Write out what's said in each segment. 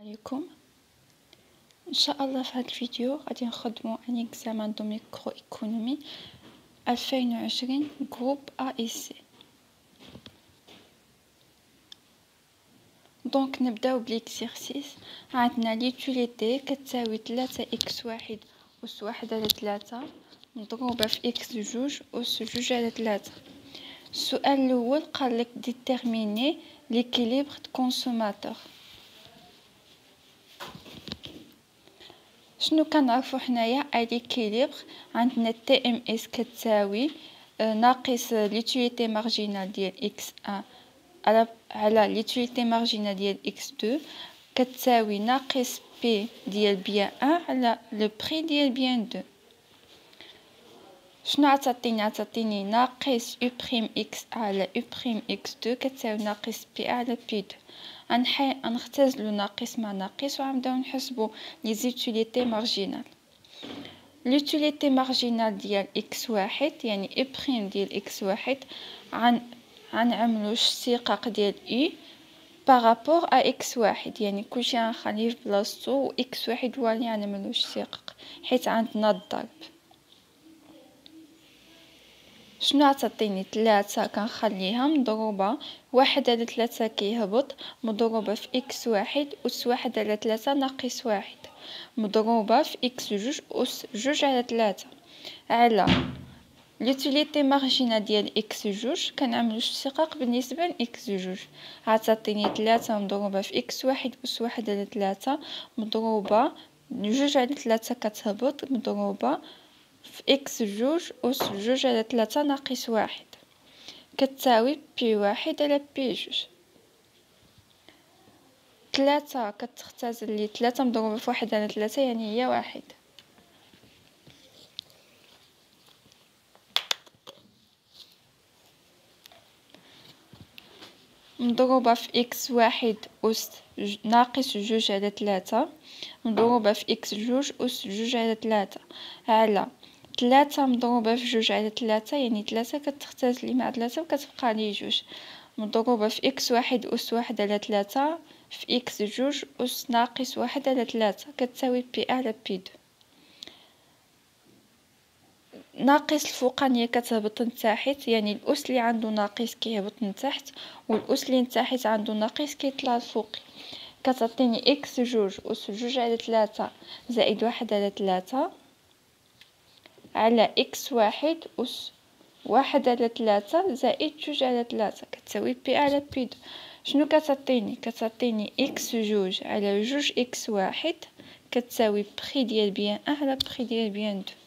عليكم. ان شاء الله في هذا الفيديو غادي نخدموا ان اكزامان دو ميكرو ايكونومي 2020 جروب ا اي سي. دونك نبداو بليكسيرسيس. عندنا ليتوليتي كتساوي 3x1 أس 1 على 3 مضروبه في x2 أس 2 على 3. السؤال الاول قال لك ديتيرميني ليكيليبر دو كونسوماتور. شنو كنعرفو حنايا اي ليكيليبر؟ عندنا تي ام اس كتساوي ناقص ليتوليتي مارجينال ديال اكس 1 على ليتوليتي مارجينال ديال اكس 2 كتساوي ناقص بي ديال بيان 1 على لو بري ديال بيان 2. شنو عطاتيني ناقص او بريم اكس على او بريم اكس 2 كتساوي ناقص بي على بي 2. غنختزلو ناقص مع ناقص وغنبداو نحسبو لي زيتوليتي مارجينال. لوتيليتي مارجينال ديال اكس واحد يعني اي بريم ديال اكس واحد غنعملو الاشتقاق ديال اي بارابور ا اكس واحد، يعني كلشي غنخليه في بلاصتو و اكس واحد هو اللي غنعملو الاشتقاق حيت عندنا الضرب. شنو عطاتيني 3 كنخليها مضروبه 1 على 3 كيهبط مضروبه في اكس واحد أس 1 على 3 ناقص 1 مضروبه في اكس 2 أس 2 على 3 على لوتيليتي مارجينال ديال اكس 2 كنعملو اشتقاق بالنسبه ل اكس 2. عطاتيني 3 مضروبه في اكس واحد أس 1 على 3 مضروبه 2 على 3 كتهبط مضروبه في اكس 2 أس 2 على 3 ناقص 1 كتساوي بي 1 على بي 2. 3 كتختزل لي 3 مضروبه في 1 على 3 يعني هي 1 مضروبة في إكس واحد أس ناقص 2 على 3 مضروبة في إكس 2 أس 2 على 3 على 3 مضروبة في 2 على 3 يعني 3 كتختزل مع 3 وكتبقى لي 2 مضروبة في إكس واحد أس 1 على 3 في إكس 2 أس ناقص 1 على 3 كتساوي بي على بي 2. ناقص الفوقانيه كتهبط لتحت، يعني الاس اللي عنده ناقص كيهبط لتحت والاس اللي لتحت عنده ناقص كيطلع الفوقي. كتعطيني اكس 2 أس 2 على 3 زائد 1 على 3 على اكس واحد أس 1 على 3 زائد 2 على 3 كتساوي بي على بي 2. شنو كتعطيني اكس 2 على 2 اكس واحد كتساوي بري ديال بيان 1 على بري ديال بيان 2.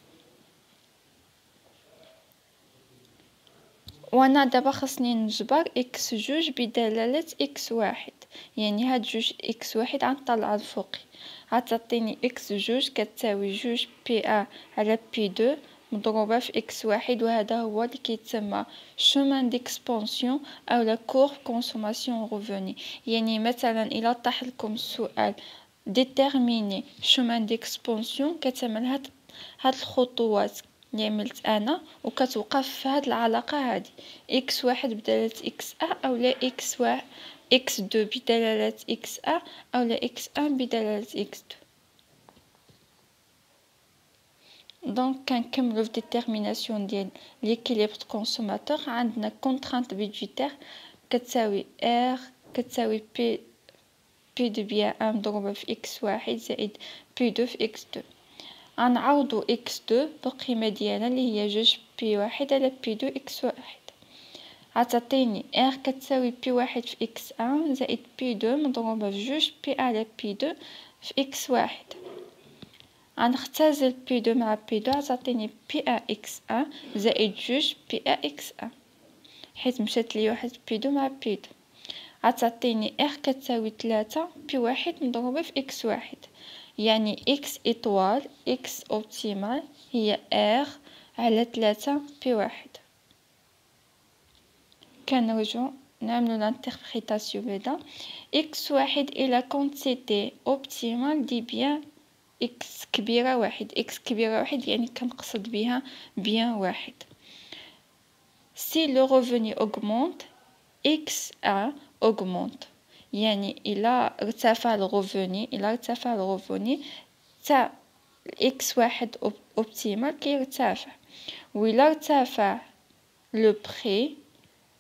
وانا دابا خصني نجبر اكس 2 بدلالة اكس واحد، يعني هاد 2 اكس واحد غنطلع الفوقي. غتعطيني اكس 2 كتساوي 2 بي ا على بي 2 مضروبه في اكس واحد، وهذا هو اللي كيتسمى شومان ديكسبونسيون او لا كورب كونسوماسيون ريفوني. يعني مثلا الا طاح لكم السؤال ديتيرميني شومان ديكسبونسيون كتعمل هاد الخطوات اللي عملت انا وكتوقف في هاد العلاقه هادي اكس واحد بدلاله اكس ا او لا اكس واحد اكس 2 بدلاله اكس ا او لا اكس 1 بدلاله اكس 2. دونك كنكملو في ديتيرميناسيون ديال ليكيليبر دو كونسوماتور. عندنا كونترانت بيدجيتير كتساوي ار كتساوي بي دو بيان 1 مضروبه في اكس واحد زائد بي 2 في اكس 2. غنعوضو اكس 2 بالقيمه ديالها اللي هي 2 بي واحد على بي 2 اكس واحد. عطاتيني ار كتساوي بي واحد في اكس 1 زائد بي 2 مضروبه في 2 بي على بي 2 في اكس واحد. غنختزل بي 2 مع بي 2 عطاتيني بي ا اكس 1 زائد 2 بي ا اكس 1 حيت مشات لي واحد بي 2 مع بي 2. عطاتيني ار كتساوي 3 بي واحد مضروبه في اكس واحد، يعني اكس اطوال اكس اوبتيمال هي ار على 3 بي واحد. كنرجعو نعملو لانتربريتاسيون بعدا اكس واحد الى كونتيتي اوبتيمال دي بيان اكس كبيره واحد. اكس كبيره واحد يعني كنقصد بها بيان واحد. سي لو ريفوني augmente x1 augmente، يعني إلا ارتفع الغوفوني تاع إكس واحد أوبتيمال كيرتفع، وإلا ارتفع لو بري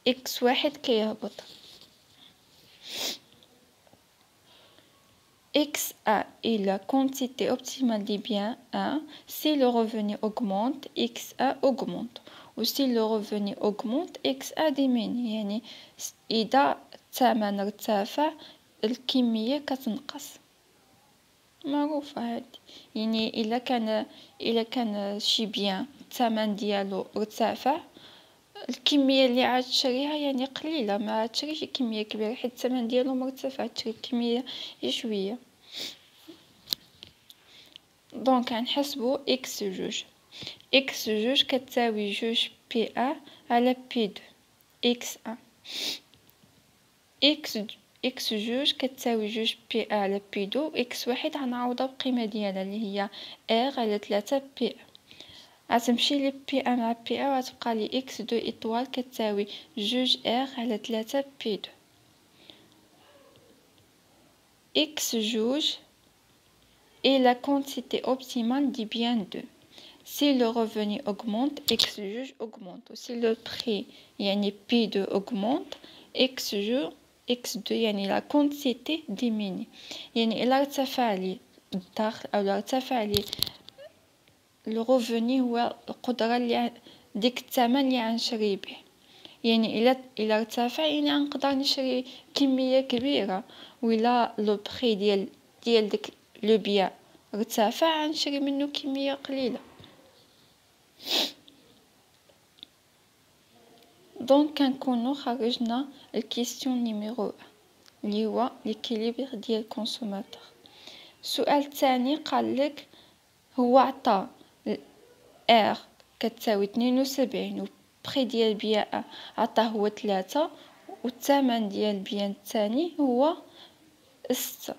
إكس واحد كيهبط. XA est la quantité optimale des biens A. Si le revenu augmente, XA augmente. Ou si le revenu augmente, XA diminue. يعني إذا الثمن ارتفع الكمية كتنقص. معروفة هادي. يعني إلا كان شي بيان الثمن ديالو ارتفع، الكمية اللي عاد تشريها يعني قليلة، ما عاد تشريش كمية كبيرة حيت الثمن ديالو مرتفع، تشري كمية شوية. دونك غنحسبو إكس جوج كتساوي جوج بي أ على بي دو إكس أ. إكس جوج كتساوي جوج بي أ على بي دو. إكس واحد غنعوضها بقيمة ديالها اللي هي إر على 3 بي أ. غتمشي لي بي أ مع بي أ وغتبقى لي إكس دو إطوال كتساوي جوج إر على 3 بي دو. إكس جوج est la quantité optimale du bien 2. Si le revenu augmente, X juge augmente. Si le prix, yani P2 augmente, X juge X2 يعني la quantité diminue. يعني إلا ارتفع لي الدخل أو ارتفع لي الرevenu هو القدرة اللي ديك الثمن اللي غنشري به. يعني إلا ارتفع يعني غنقدر نشري كمية كبيرة، وإلا لو بري ديال ديك لو بيان ارتفع غنشري منه كمية قليلة. دونك كنكونو خرجنا الكيستيون نيميرو اللي هو ليكيليبر ديال الكونسوماتور. السؤال الثاني قالك هو عطى ار كتساوي 72 و بري ديال البيان عطاه هو 3 والثمن ديال البيان الثاني هو 6،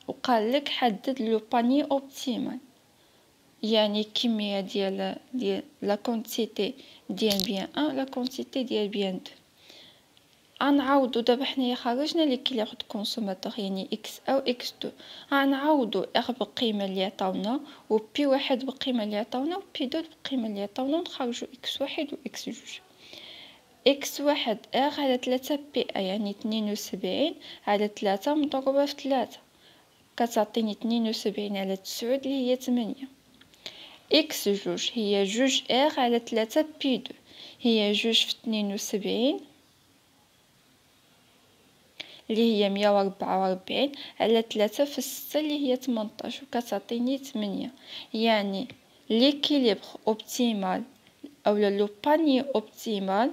وقالك حدد لو باني اوبتيمال يعني الكمية ديال لا كونتيتي ديال بيان 1 لا كونتيتي ديال بيان 2. غنعوضو دابا حنايا خرجنا ليكيليبر دو كونسوماتور يعني اكس او اكس 2. غنعوضو ار بالقيمه اللي عطاونا و بي واحد بالقيمه اللي عطاونا و بي 2 بالقيمه اللي عطاونا، ونخرجو اكس واحد و اكس جوج. اكس واحد ار على 3 بي ا يعني 72 على 3 مضروبه في 3 كتعطيني 72 على 9 اللي هي 8. إكس جوج هي جوج إر على 3 بي 2 هي جوج في 72 اللي هي 144 على 3 في 6 اللي هي 18 وكتعطيني 8. يعني ليكيليبر اوبتيمال أو لو باني اوبتيمال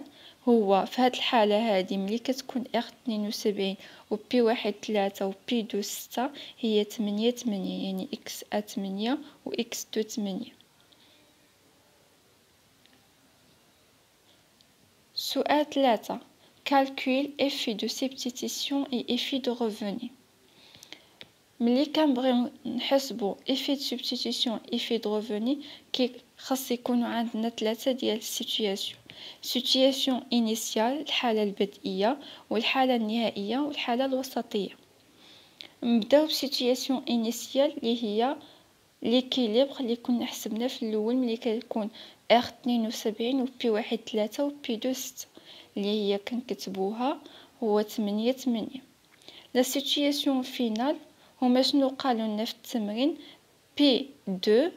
هو في هاد الحالة هادي ملي كتكون إر 72 و بي واحد 3 و بي 2 6 هي 8 يعني إكس أ 8 و إكس 2 8. سؤال 3. Calcul effet de substitution et effet de revenu. ملي كنبغيو نحسبو effet de substitution effet de revenu خاص يكونوا عندنا 3 ديال السيتوياسيون. سيتوياسيون انيسيال الحالة البدئية والحالة النهائية والحالة الوسطية. نبداو بسيتوياسيون انيسيال اللي هي ليكيليبر اللي كنا حسبنا في الاول ملي كيكون ار 72 و بي واحد 3 و بي 2 6 اللي هي كنكتبوها هو 8. لا سيتوياسيون فينال هما شنو قالوا لنا في التمرين بي 2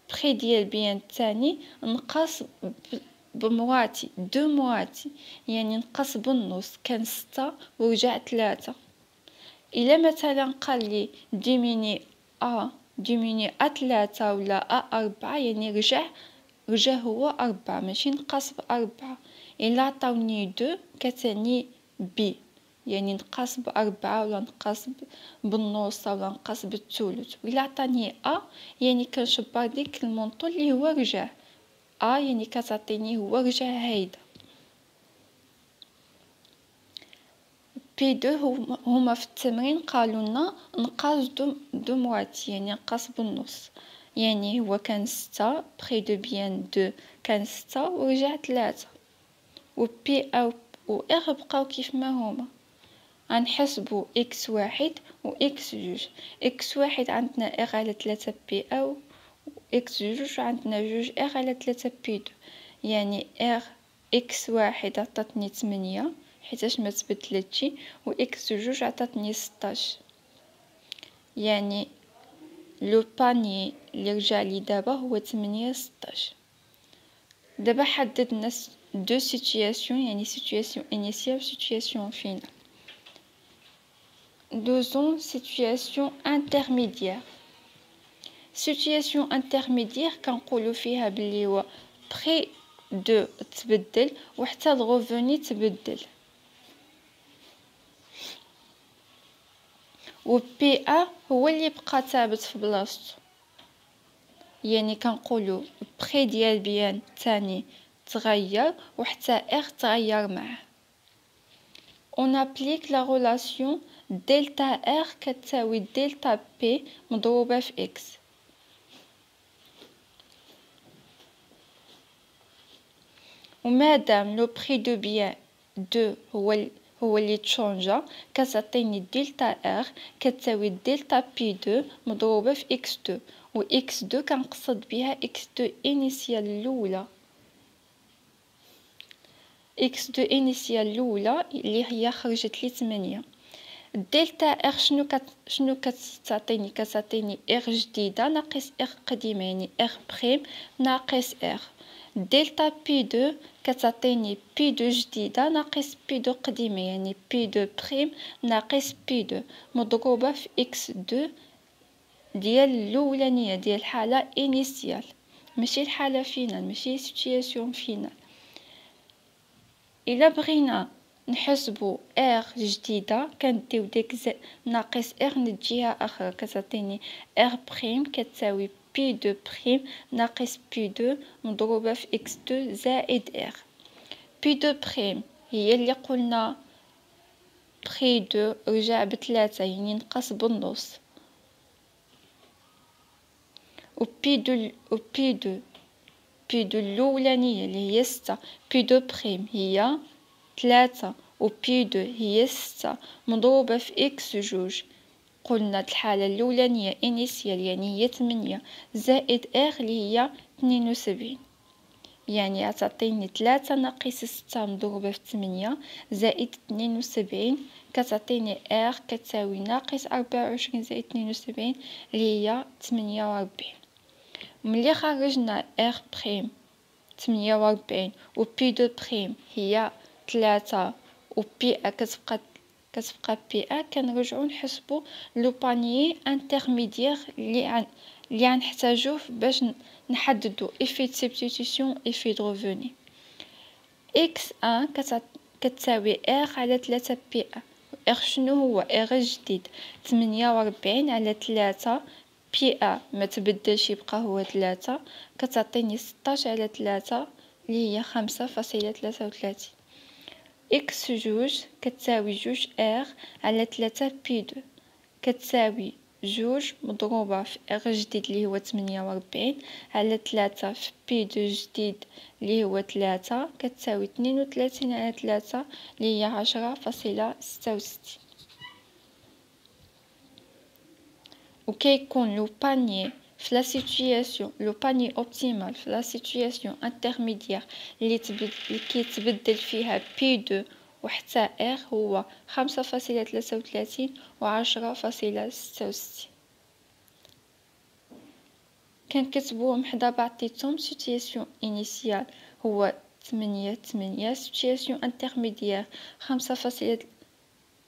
بري ديال بيان الثاني نقص بمواتي دو مواتي يعني نقص بالنص كان 6 ورجع 3. الا مثلا قال لي ديميني ا 3 ولا ا 4 يعني رجع هو 4 ماشي نقص ب4. إلا عطاوني 2 كتعني بي يعني نقص ب4 ولا نقص بالنص ولا نقص بالثلث. وإلا عطاني ا يعني كنشبر ديك المونطو اللي هو رجع يعني كتعطيني هو رجع هيدا. بي 2 هما في التمرين قالوا لنا نقص دو مواتي يعني نقص بالنص يعني هو كان 6 بري دو بيان 2 كان 6 ورجع 3 و بي او و ار بقاو كيف ما هما. غنحسبو إكس واحد و إكس جوج. إكس واحد عندنا إغ على 3 بي أ و إكس جوج عندنا جوج إغ على 3 بي دو، يعني إغ إكس واحد عطاتني 8 حيتاش متبدلتش، و إكس جوج عطاتني 16. يعني لو باني اللي رجعلي دابا هو 8 16. دابا حددنا دو سيتوياسيون، يعني سيتوياسيون انيسيال و سيتوياسيون فينال. دوزون سيتوياسيون انترميديير. سيتوياسيون انترميديير كنقولو فيها بلي هو بري دو تبدل وحتى الغوفوني تبدل، و بي ا هو اللي بقى ثابت في بلاصتو. يعني كنقولو بري ديال بيان تاني تغير وحتى اغ تغير معاه. on applique la relation delta R كتساوي delta P مضروبة في X. ومادام لو بري دو بيان دو هو اللي تشونجا كتعطيني دلتا R كتساوي دلتا P2 مضروبة في X2، و X2 كنقصد بها X2 انيسيال الأولى. X2 انيسيال الأولى اللي هي خرجت لي 8. دلتا ار شنو كتعطيني؟ كتعطيني ار جديده ناقص ار قديمه، يعني ار بريم ناقص ار. دلتا بي 2 كتعطيني بي 2 جديده ناقص بي 2 قديمه، يعني بي 2 بريم ناقص بي 2 مضروبه في اكس 2 ديال الاولانيه ديال الحاله انيسيال، ماشي الحاله فينال، ماشي سيتوياسيون فينال. الا بغينا نحسبو ار جديده كنديو ديك ناقص ار نديها اخرى كتعطيني ار بريم كتساوي بي 2 بريم ناقص بي 2 مضروبه في اكس 2 زائد ار. بي 2 بريم هي اللي قلنا بري 2 رجع ب3 يعني نقص بالنص، و بي 2 الاولانيه اللي هي 6 بي 2 بريم هي 3 و بي 2 هي 6 مضروبة في إكس جوج. قلنا الحالة الأولانية إنيسيال يعني هي 8 زائد إغ اللي هي 72، يعني تعطيني 3 ناقص 6 مضروبة في 8 زائد 72 كتعطيني إغ كتساوي ناقص 24 زائد 72 اللي هي 48. ملي خرجنا إغ بريم 48 و بي 2 بريم هي 3 و بي ا كتبقى بي ا، كنرجعو نحسبو لو بانيي انترميديير اللي غنحتاجوه باش نحددو ايفي دو سبستيتيسيون ايفي دو ريفوني. اكس 1 كتساوي ار على 3 بي ا. ار شنو هو؟ ار جديد 48 على 3 بي ا ما تبدلش يبقى هو 3 كتعطيني 16 على 3 اللي هي 5.33. إكس جوج كتساوي جوج إغ على 3 بي 2 كتساوي جوج مضروبة في إغ جديد اللي هو 48 على 3 في بي 2 جديد اللي هو 3 كتساوي 32 على 3 اللي هي 10.66. وكيكون لو بانيي في لا سيتوياسيون لو باني اوبتيمال في لا سيتوياسيون انترميديير اللي كيتبدل فيها بي 2 وحتى ار هو 5.33 و 10.66. كنكتبوهم حدا بعضيتهم. سيتوياسيون انيسيال هو 8 سيتوياسيون انترميديير 5.33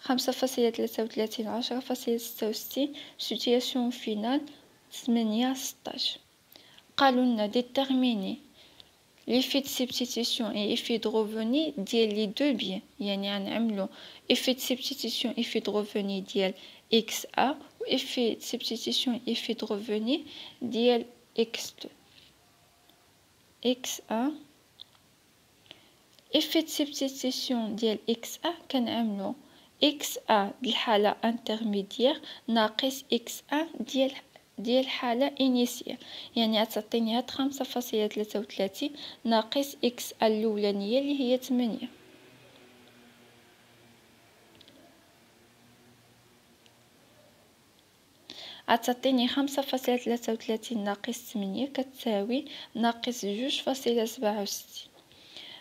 10.66 سيتوياسيون فينال 8 16. قالوا لنا ديتيرميني l'effet de substitution et effet de revenu ديال les deux biens، يعني غنعملو effet de substitution effet de revenu ديال xa و effet de substitution effet de revenu ديال x2 x1. effet de substitution ديال xa كنعملو xa الحالة انترميديير ناقص x1 ديال الحالة إنيسيال، يعني غتعطيني هاد 5.33 ناقص إكس الأولانية اللي هي 8. غتعطيني 5.33 ناقص 8 كتساوي ناقص 2.67.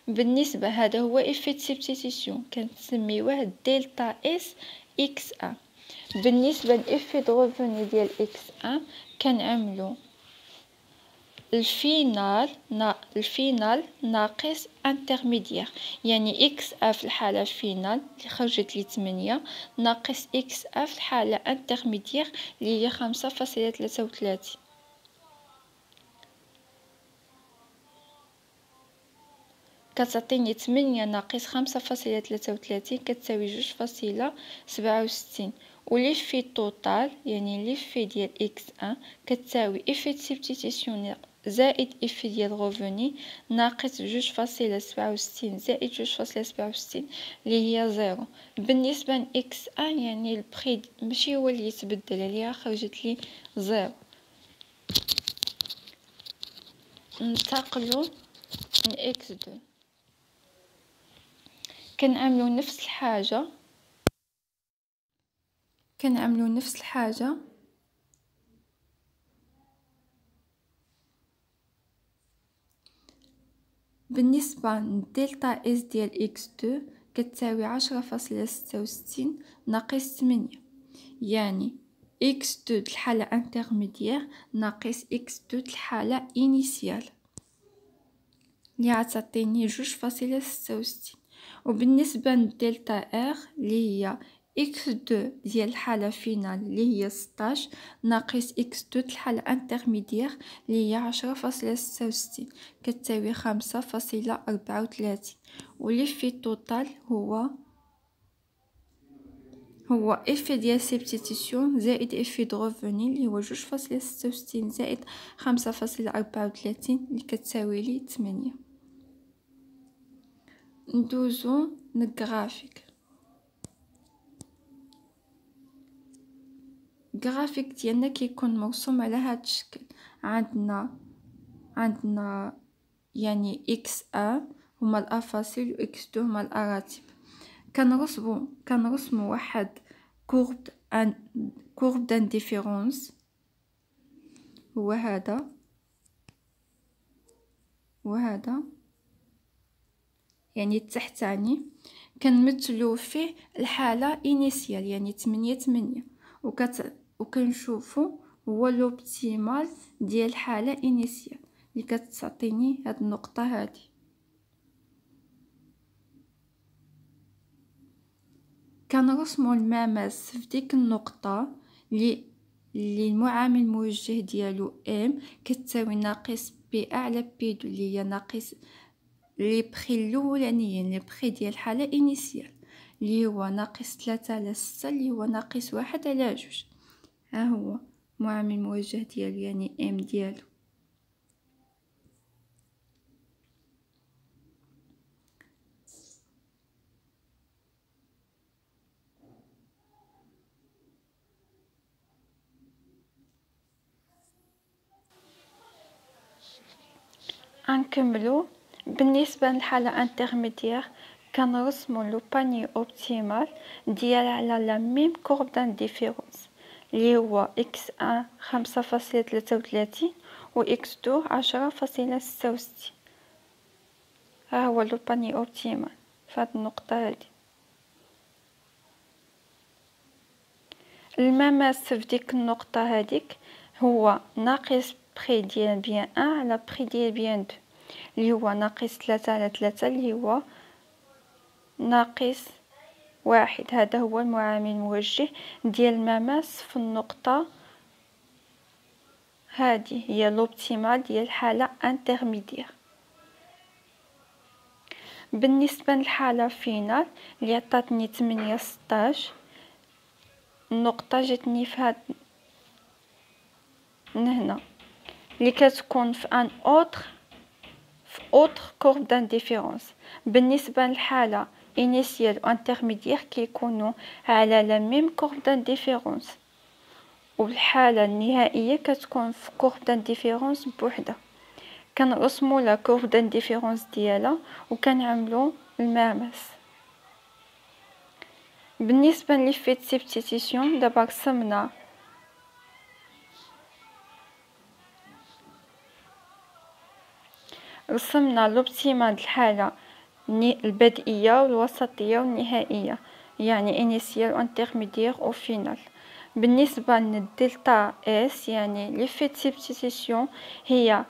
بالنسبة هذا هو إفي سبستيتيسيون كنسميوه دلتا اس اكس ان. بالنسبة لإفي دو ريفوني ديال اكس ان كنعملو الفينال ناقص انترميديير، يعني اكس ا في الحالة فينال اللي خرجت لي 8 ناقص اكس ا في الحالة انترميديير اللي هي 5.33. كتعطيني 8 ناقص 5.33 كتساوي 2.67. ولي في توتال يعني لي في ديال اكس ان كتساوي افي سبستيتيسيون زائد افي ديال غوفوني ناقص 2.67 زائد 2.67 اللي هي 0. بالنسبة ل اكس ان يعني البري ماشي هو اللي يتبدل عليها، خرجت لي 0. ننتقلوا ل اكس 2 كنعملو نفس الحاجة بالنسبة لدلتا اس ديال اكس 2 كتساوي 10.66 ناقص 8، يعني اكس 2 الحالة انترميديير ناقص اكس 2 الحالة انيسيال اللي غتعطيني 2.66. وبالنسبة لدلتا ار اللي هي اكس 2 ديال الحالة فينال اللي هي 16 ناقص اكس 2 الحالة انترميديير اللي هي 10.66 كتساوي 5.34. واللي في التوتال هو افي ديال سبستيتيسيون زائد افي دو ريفوني اللي هو 2.66 زائد 5.34 اللي كتساوي لي 8. ندوزو للغرافيك. الجرافيك ديالنا كيكون مرسوم على هذا الشكل. عندنا يعني اكس ا هما الافاصيل و اكس 2 هما الاراتب. كنرسمو واحد كورب دانديفيرونس هو هذا وهذا، يعني التحتاني كنمثلو فيه الحالة انيسيال يعني 8 وكنشوفو هو لوبتيمال ديال الحالة انيسيال اللي كتعطيني هاد النقطة هادي. كنرسمو المماس في ديك النقطة اللي المعامل الموجه ديالو ام كتساوي ناقص بي ا على بي دو اللي هي ناقص لي بخي الاولانيين، لي بخي ديال الحالة انيسيال اللي هو ناقص 3 على 6 اللي هو ناقص 1 على 2. ها هو معامل موجه ديالو يعني ام ديالو. غنكملو بالنسبة للحالة انترميديير كنرسمو لو باني اوبتيمال ديال على لا ميم كورب دانديفيرونس اللي هو اكس 1 5.33 و اكس 2 10.66. ها هو لو باني اوبتيمال فهاد النقطة هادي. المماس في ديك النقطة هاديك هو ناقص بخي ديال بيان 1 على بخي ديال بيان 2 اللي هو ناقص 3 على 3 اللي هو ناقص 1. هذا هو المعامل الموجه ديال المماس في النقطة هذه هي لوبتيمال ديال الحالة انترميديير. بالنسبة للحالة فينال اللي عطاتني 8 16 النقطة جاتني في هاد هنا اللي كتكون في ان اوتر كورب دانديفيرونس. بالنسبة للحالة انيسيال و انترميديير كيكونوا على لا ميم كورب دانديفيرونس، والحالة النهائية كتكون في كورب دانديفيرونس بوحدها. كنرسمو لا كورب دانديفيرونس ديالها وكنعملو المماس. بالنسبة للإفي سبستيتيسيون دابا رسمنا رسمنا لوبتيمال الحالة البدئية والوسطية والنهائية، يعني initial وانترميدير و final. بالنسبة للدلتا اس يعني ليفي دو سبستيتيسيون هي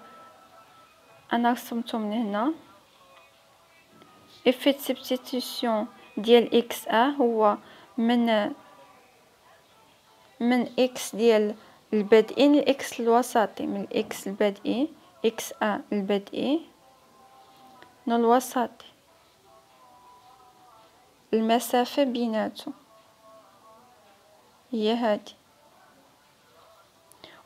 أنا رسمتو من هنا. إفي دو سبستيتيسيون ديال إكس هو من إكس ديال البدئي لإكس الوسطي، من إكس البدئي إكس البدئي للوسطي، المسافة بيناتو هي هادي.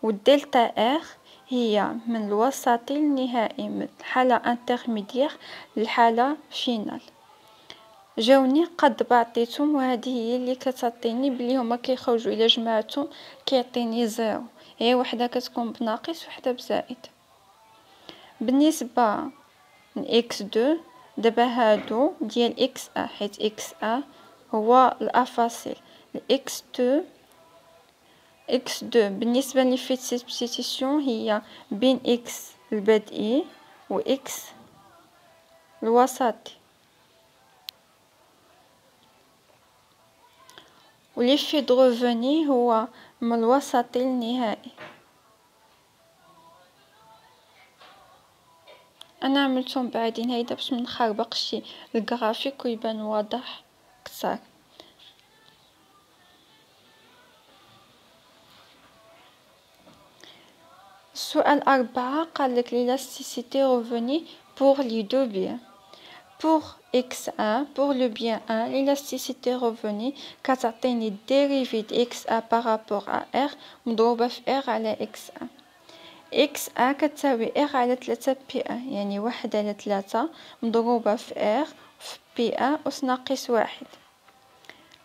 والدلتا ار هي من الوسطي للنهائي، من الحالة انترميدير للحالة فينال. جاوني قد بعطيتهم وهذه هي اللي كتعطيني بلي هما كيخرجوا الى جمعتهم كيعطيني زيرو، هي وحده كتكون بناقص وحده بزائد. بالنسبه لاكس دو دابا هادو ديال اكس حيت اكس هو الافاصيل. الاكس دو بالنسبه لفيت سبستيتيسيون هي بين اكس البدئي و اكس الوسطي. وليفي دو ريفوني هو من الوسطي للنهائي. انا عملتهم بعدين هيدا باش منخربقش الجرافيك ويبان واضح كثر. السؤال 4 قالك l'élasticité revenue pour les deux biens. Pour x1, pour le bien 1, l'élasticité revenue كتعطيني dérivée de x1 par rapport à r مضروبة في r على x1. x1 كتساوي r على 3 p1، يعني 1 على 3 مضروبة في r في p1 أس ناقص 1.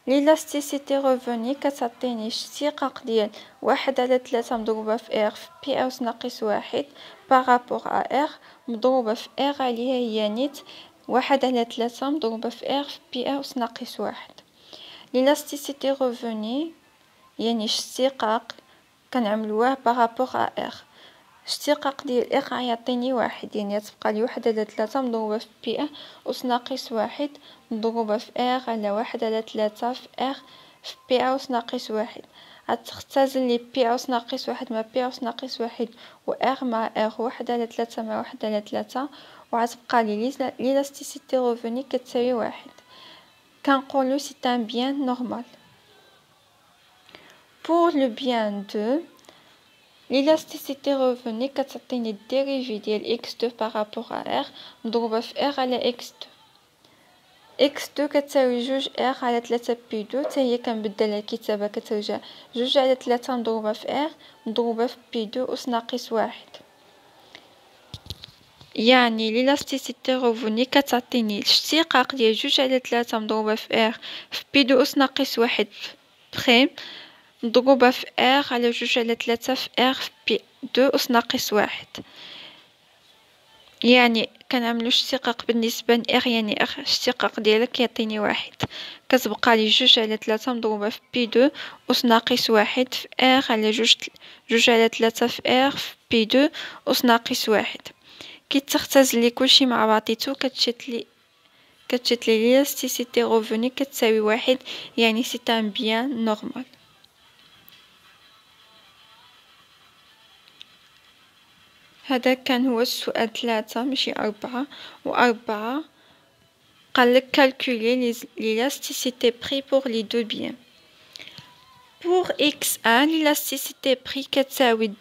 l'élasticité revenue كتعطيني اشتقاق ديال 1 على 3 مضروبة في r في p أس ناقص 1 par rapport à r مضروبة في r عليها هي نيت 1 على 3 مضروبة في r في p أس ناقص 1. l'élasticité revenue يعني اشتقاق كنعملوه par rapport à r. اشتقاق ديال r غيعطيني 1، يعني تبقى لي 1 على 3 مضروبة في p أس ناقص 1 مضروبة في r على 1 على 3 في r في p أس ناقص 1. غتختزل لي p أس ناقص 1 مع p أس ناقص 1 و r مع r 1 على 3 مع 1 على 3 وغتبقى لي l'élasticité revenue كتساوي 1. كنقولو سي ان بيان نورمال. pour le bien 2 l'élasticité revenue كتعطيني الديريفي ديال x2 par rapport à r مضروبة في r على x2. x2 كتساوي 2 r على 3 p2 حتى هي كنبدل الكتابة كترجع 2 على 3 مضروبة في r مضروبة في p2 أس ناقص 1. يعني l'élasticité revenue كتعطيني الاشتقاق ديال 2 على 3 مضروبة في r في p2 أس ناقص 1 بريم مضروبة في r على 2 على 3 في r في p2 أس ناقص 1. يعني كنعملو اشتقاق بالنسبة ل r، يعني r اشتقاق ديالك كيعطيني 1، كتبقى لي 2 على 3 مضروبة في p2 أس ناقص 1 في r على 2 على 3 في r في p2 أس ناقص 1. كي تختزل لي كلشي مع بعضيتو كتشد لي l'élasticité revenue كتساوي 1، يعني سي ان بيان نورمال. هذا كان هو السؤال 3 ماشي 4. و4 قالك calculer l'élasticité pris pour les deux biens. pour x1 l'élasticité pris كتساوي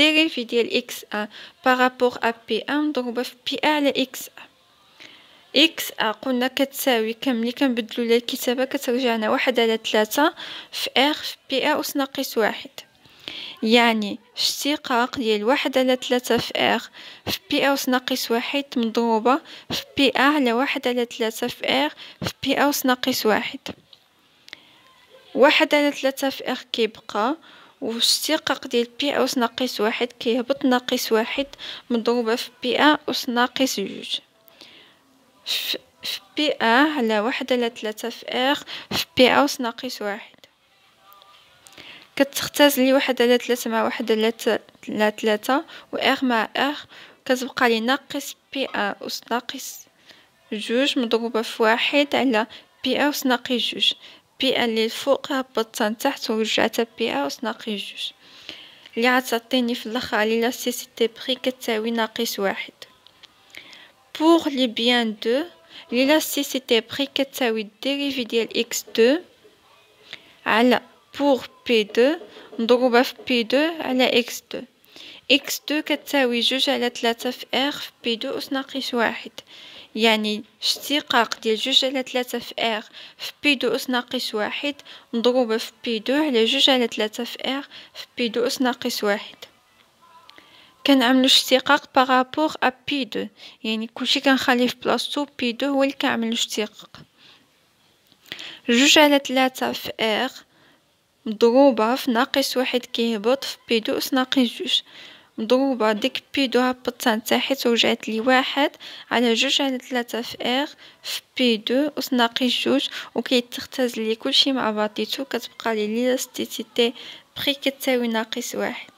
dérivée ديال x1 par rapport à p1 مضروبة في p1 على x1. x قلنا كتساوي ملي كنبدلو ليها الكتابة كترجعنا 1 على 3 في r في p1 أس ناقص 1. يعني اشتقاق ديال 1 على 3 في r في p أس ناقص 1 مضروبة في p على 1 على 3 في r في p أس ناقص 1. 1 على 3 في r كيبقى، واشتقاق ديال p أس ناقص 1 كيهبط ناقص 1 مضروبة في p أس ناقص 2 في p على 1 على 3 في r في p أس ناقص 1. كتختزلي 1 على 3 مع 1 على 3 و r مع r كتبقى لي ناقص بي أ أس ناقص جوج مضروبة في واحد على بي أ أس ناقص جوج. بي أ اللي الفوق هبطتها لتحت ورجعتها بي أ أس ناقص جوج، اللي عتعطيني في الآخر ليلاستيسيتي بري كتساوي ناقص واحد. بوغ لي بيان دو ليلاستيسيتي بري كتساوي الديريفي ديال إكس دو على بوغ بي دو مضروبة في بي دو على إكس دو. إكس دو كتساوي جوج على تلاتة في إر في بي دو أس ناقص واحد، يعني اشتقاق ديال جوج على تلاتة في إر في بي دو أس ناقص واحد مضروبة في بي دو على جوج على تلاتة في إر في بي دو أس ناقص واحد. كنعملو اشتقاق بارابور أ بي دو، يعني كلشي كنخليه في بلاصتو، بي دو هو اللي كنعملو اشتقاق. جوج على تلاتة في إر مضروبة في ناقص واحد كيهبط في بي دو أس ناقص جوج، مضروبة ديك بي دو هبطتها لتحت ورجعت لي واحد على جوج على تلاتة في إر في بي دو أس ناقص جوج، وكيتختزل لي كلشي مع بعضيتو كتبقى لي ليلاستيسيتي بري كتساوي ناقص واحد.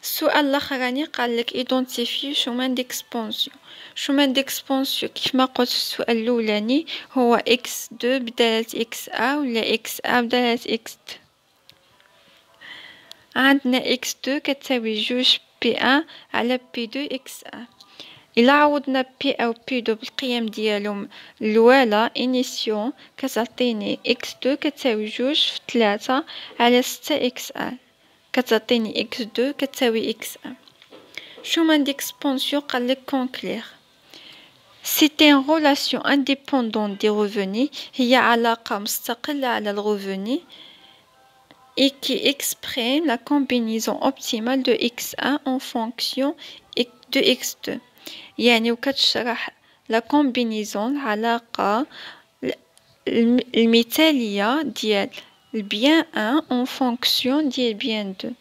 السؤال الاخراني قالك ايدونتيفي شومان ديكسبونسيون. شومان ديكسبونسيون كيف ما قلت في السؤال الاولاني هو اكس دو بدالة اكس ا ولا اكس ا بدالة اكس دو. عندنا اكس دو كتساوي جوج بي ان على بي دو اكس ا. إلا عوضنا بي أو بي دو بالقيم ديالهم الأولى إنيسيون كتعطيني إكس دو كتساوي جوج في تلاتة على ستة إكس أن، كتعطيني إكس دو كتساوي إكس أن. شومان ديكسبونسيون قالك كونكلير. C'est une relation indépendante des revenus، هي علاقة مستقلة على الرevenu et qui exprime la combinaison optimale de x1 en fonction de x2. يعني وكتشرح لا كومبينيزون العلاقة المثالية ديال البيان ان اون فونكسيون ديال بيان دو.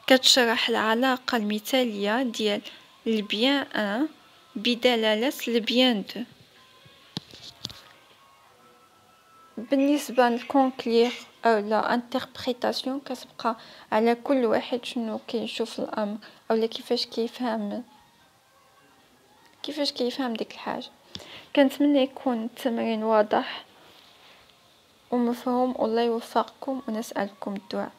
كتشرح العلاقة المثالية ديال البيان ان بدلالة البيان دو. بالنسبة للكونكلير أو لا انتربريتاسيون كتبقى على كل واحد شنو كيشوف الأمر أو كيفاش كيفهم ديك الحاجة. كنتمنى يكون التمرين واضح ومفهوم، والله يوفقكم ونسألكم الدعاء.